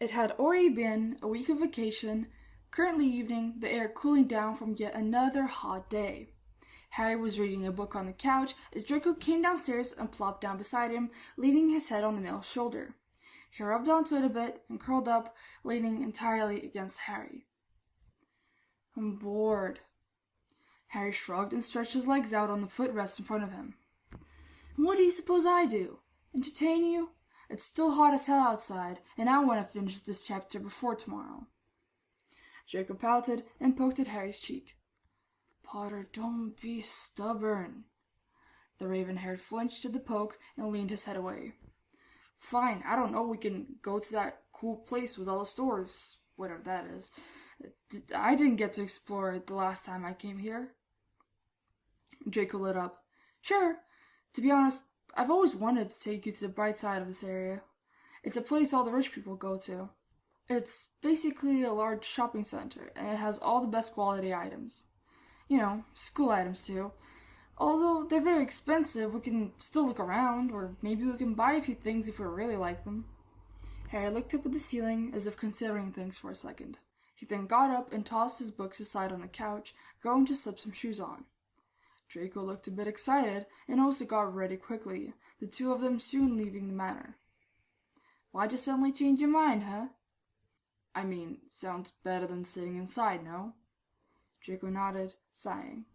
It had already been a week of vacation, currently evening, the air cooling down from yet another hot day. Harry was reading a book on the couch as Draco came downstairs and plopped down beside him, leaning his head on the male's shoulder. He rubbed onto it a bit and curled up, leaning entirely against Harry. "I'm bored." Harry shrugged and stretched his legs out on the footrest in front of him. "What do you suppose I do? Entertain you? It's still hot as hell outside, and I want to finish this chapter before tomorrow." Draco pouted and poked at Harry's cheek. "Potter, don't be stubborn." The raven-haired flinched at the poke and leaned his head away. "Fine, I don't know, we can go to that cool place with all the stores, whatever that is. I didn't get to explore it the last time I came here." Draco lit up. "Sure. To be honest, I've always wanted to take you to the bright side of this area. It's a place all the rich people go to. It's basically a large shopping center, and it has all the best quality items. You know, school items too. Although they're very expensive, we can still look around, or maybe we can buy a few things if we really like them." Harry looked up at the ceiling as if considering things for a second. He then got up and tossed his books aside on the couch, going to slip some shoes on. Draco looked a bit excited and also got ready quickly, the two of them soon leaving the manor. "Why'd you suddenly change your mind, huh?" "I mean, sounds better than sitting inside, no?" Draco nodded, sighing.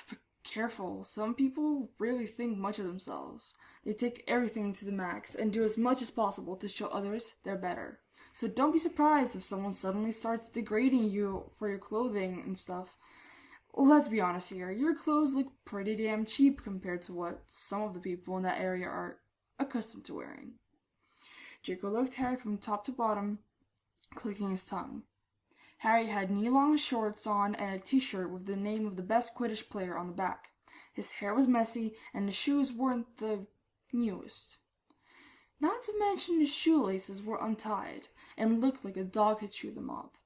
"But careful, some people really think much of themselves. They take everything to the max and do as much as possible to show others they're better. So don't be surprised if someone suddenly starts degrading you for your clothing and stuff. Let's be honest here, your clothes look pretty damn cheap compared to what some of the people in that area are accustomed to wearing." Draco looked Harry from top to bottom, clicking his tongue. Harry had knee-long shorts on and a t-shirt with the name of the best Quidditch player on the back. His hair was messy, and the shoes weren't the newest. Not to mention his shoelaces were untied, and looked like a dog had chewed them up.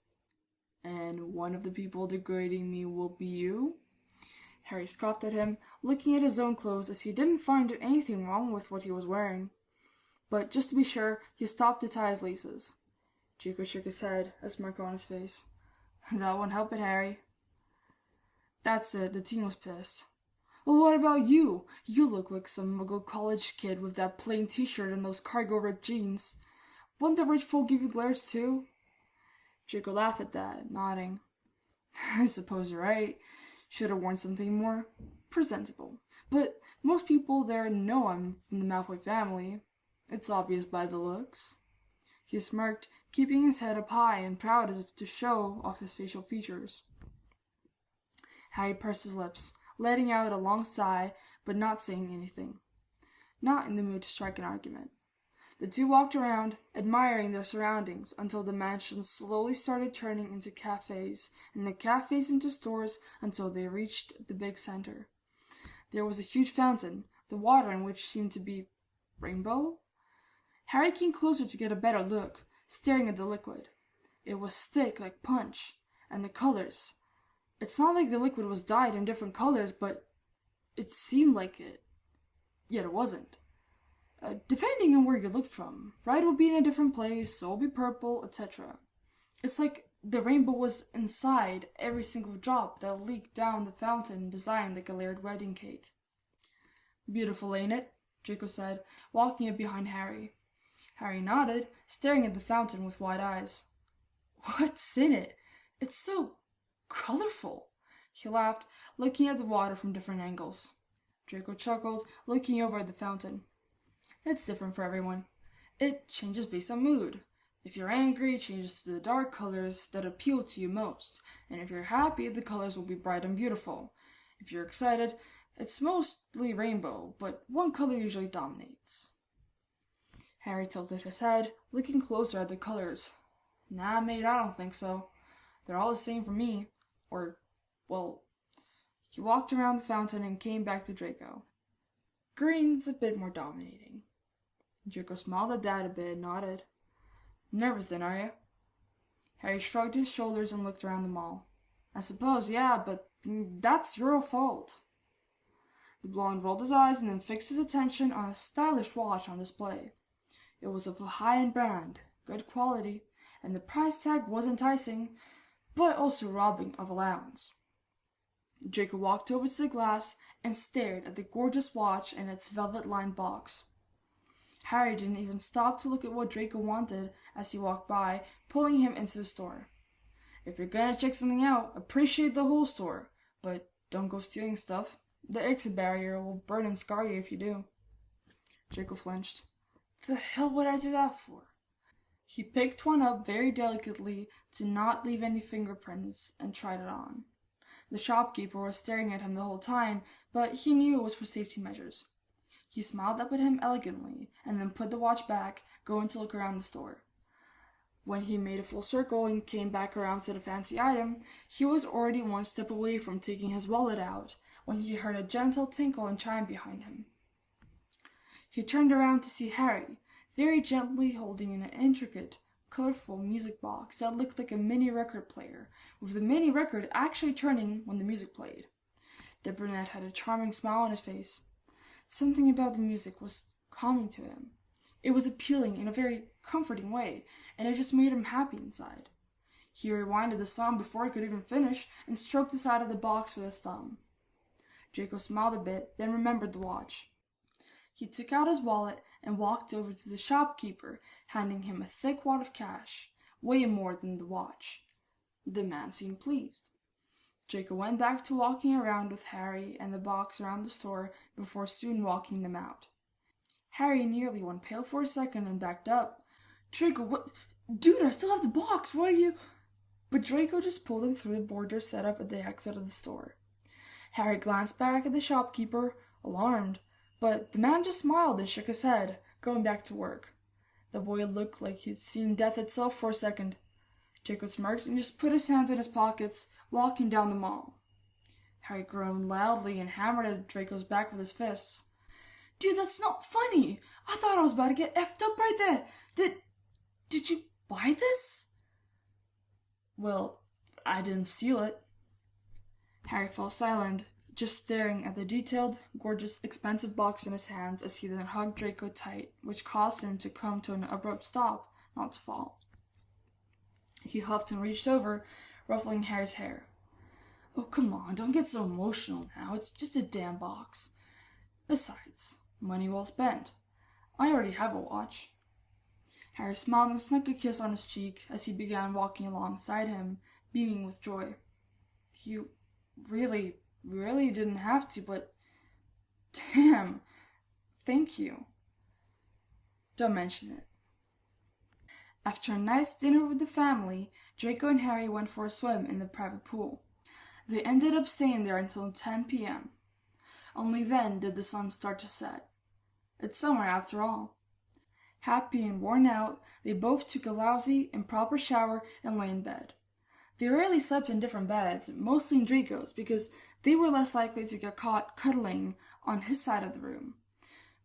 "And one of the people degrading me will be you?" Harry scoffed at him, looking at his own clothes as he didn't find anything wrong with what he was wearing. But just to be sure, he stopped to tie his laces. Draco shook his head, a smirk on his face. "That won't help it, Harry." That's it, the team was pissed. "Well, what about you? You look like some muggle college kid with that plain t-shirt and those cargo ripped jeans. Won't the rich folk give you glares too?" Draco laughed at that, nodding. "I suppose you're right. Should have worn something more presentable. But most people there know I'm from the Malfoy family. It's obvious by the looks." He smirked, keeping his head up high and proud as if to show off his facial features. Harry pursed his lips, letting out a long sigh, but not saying anything. Not in the mood to strike an argument. The two walked around, admiring their surroundings, until the mansion slowly started turning into cafes, and the cafes into stores until they reached the big center. There was a huge fountain, the water in which seemed to be rainbow. Harry came closer to get a better look, staring at the liquid. It was thick like punch, and the colors. It's not like the liquid was dyed in different colors, but it seemed like it. Yet it wasn't. Depending on where you looked from, red would be in a different place, so would be purple, etc. It's like the rainbow was inside every single drop that leaked down the fountain, designed like a layered wedding cake. "Beautiful, ain't it?" Draco said, walking up behind Harry. Harry nodded, staring at the fountain with wide eyes. "What's in it? It's so colorful." He laughed, looking at the water from different angles. Draco chuckled, looking over at the fountain. "It's different for everyone. It changes based on mood. If you're angry, it changes to the dark colors that appeal to you most, and if you're happy, the colors will be bright and beautiful. If you're excited, it's mostly rainbow, but one color usually dominates." Harry tilted his head, looking closer at the colors. "Nah, mate, I don't think so. They're all the same for me. Or, well..." He walked around the fountain and came back to Draco. "Green's a bit more dominating." Draco smiled at that a bit and nodded. "Nervous then, are you?" Harry shrugged his shoulders and looked around the mall. "I suppose, yeah, but that's your fault." The blonde rolled his eyes and then fixed his attention on a stylish watch on display. It was of a high-end brand, good quality, and the price tag was enticing, but also robbing of allowance. Draco walked over to the glass and stared at the gorgeous watch in its velvet-lined box. Harry didn't even stop to look at what Draco wanted as he walked by, pulling him into the store. If you're gonna check something out, appreciate the whole store, but don't go stealing stuff. The exit barrier will burn and scar you if you do. Draco flinched. The hell would I do that for? He picked one up very delicately to not leave any fingerprints and tried it on. The shopkeeper was staring at him the whole time, but he knew it was for safety measures. He smiled up at him elegantly and then put the watch back, going to look around the store. When he made a full circle and came back around to the fancy item, he was already one step away from taking his wallet out when he heard a gentle tinkle and chime behind him. He turned around to see Harry, very gently holding an intricate, colorful music box that looked like a mini record player, with the mini record actually turning when the music played. The brunette had a charming smile on his face. Something about the music was calming to him. It was appealing in a very comforting way, and it just made him happy inside. He rewinded the song before he could even finish and stroked the side of the box with his thumb. Draco smiled a bit, then remembered the watch. He took out his wallet and walked over to the shopkeeper, handing him a thick wad of cash, way more than the watch. The man seemed pleased. Draco went back to walking around with Harry and the box around the store before soon walking them out. Harry nearly went pale for a second and backed up. Draco, what? Dude, I still have the box, what are you? But Draco just pulled him through the border set up at the exit of the store. Harry glanced back at the shopkeeper, alarmed, but the man just smiled and shook his head, going back to work. The boy looked like he'd seen death itself for a second. Draco smirked and just put his hands in his pockets, walking down the mall. Harry groaned loudly and hammered at Draco's back with his fists. Dude, that's not funny! I thought I was about to get effed up right there! Did you buy this? Well, I didn't steal it. Harry fell silent, just staring at the detailed, gorgeous, expensive box in his hands as he then hugged Draco tight, which caused him to come to an abrupt stop, not to fall. He huffed and reached over, ruffling Harry's hair. Oh, come on, don't get so emotional now. It's just a damn box. Besides, money well spent. I already have a watch. Harry smiled and snuck a kiss on his cheek as he began walking alongside him, beaming with joy. You really didn't have to, but damn, thank you. Don't mention it. After a night's dinner with the family, Draco and Harry went for a swim in the private pool. They ended up staying there until 10 p.m. Only then did the sun start to set. It's summer after all. Happy and worn out, they both took a lousy, improper shower and lay in bed. They rarely slept in different beds, mostly in Draco's, because they were less likely to get caught cuddling on his side of the room.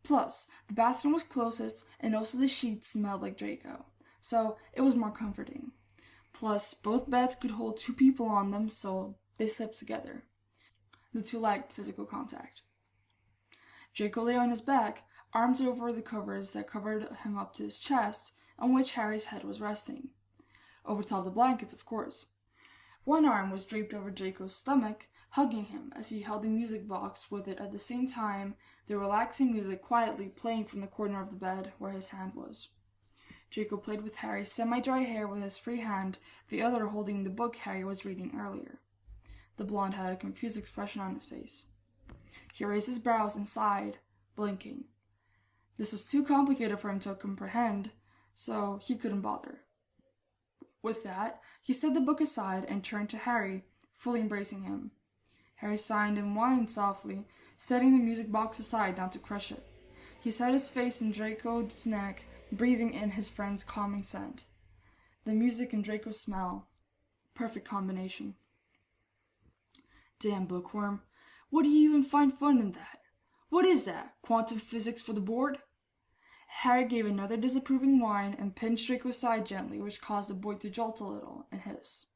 Plus, the bathroom was closest, and also the sheets smelled like Draco, so it was more comforting. Plus, both beds could hold 2 people on them, so they slept together. The 2 liked physical contact. Draco lay on his back, arms over the covers that covered him up to his chest, on which Harry's head was resting. Over top the blankets, of course. One arm was draped over Draco's stomach, hugging him as he held the music box with it at the same time, the relaxing music quietly playing from the corner of the bed where his hand was. Draco played with Harry's semi-dry hair with his free hand, the other holding the book Harry was reading earlier. The blonde had a confused expression on his face. He raised his brows and sighed, blinking. This was too complicated for him to comprehend, so he couldn't bother. With that, he set the book aside and turned to Harry, fully embracing him. Harry sighed and whined softly, setting the music box aside not to crush it. He set his face in Draco's neck, breathing in his friend's calming scent. The music and Draco's smell. Perfect combination. Damn bookworm. What do you even find fun in that? What is that? Quantum physics for the board? Harry gave another disapproving whine and pinched Draco's side gently, which caused the boy to jolt a little and hiss.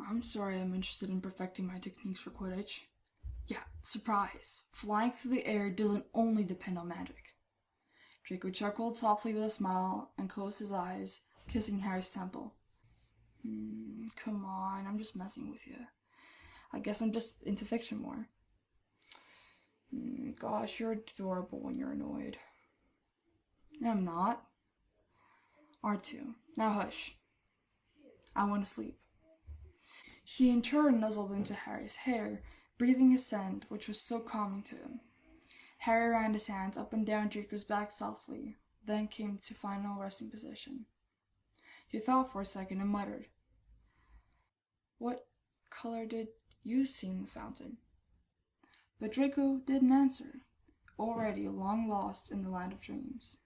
I'm sorry, I'm interested in perfecting my techniques for Quidditch. Yeah, surprise. Flying through the air doesn't only depend on magic. Draco chuckled softly with a smile and closed his eyes, kissing Harry's temple. Come on, I'm just messing with you. I guess I'm just into fiction more. Gosh, you're adorable when you're annoyed. I'm not. R2. Now hush. I want to sleep. He in turn nuzzled into Harry's hair, breathing his scent, which was so calming to him. Harry ran his hands up and down Draco's back softly, then came to final resting position. He thought for a second and muttered, "What color did you see in the fountain?" But Draco didn't answer, already long lost in the land of dreams.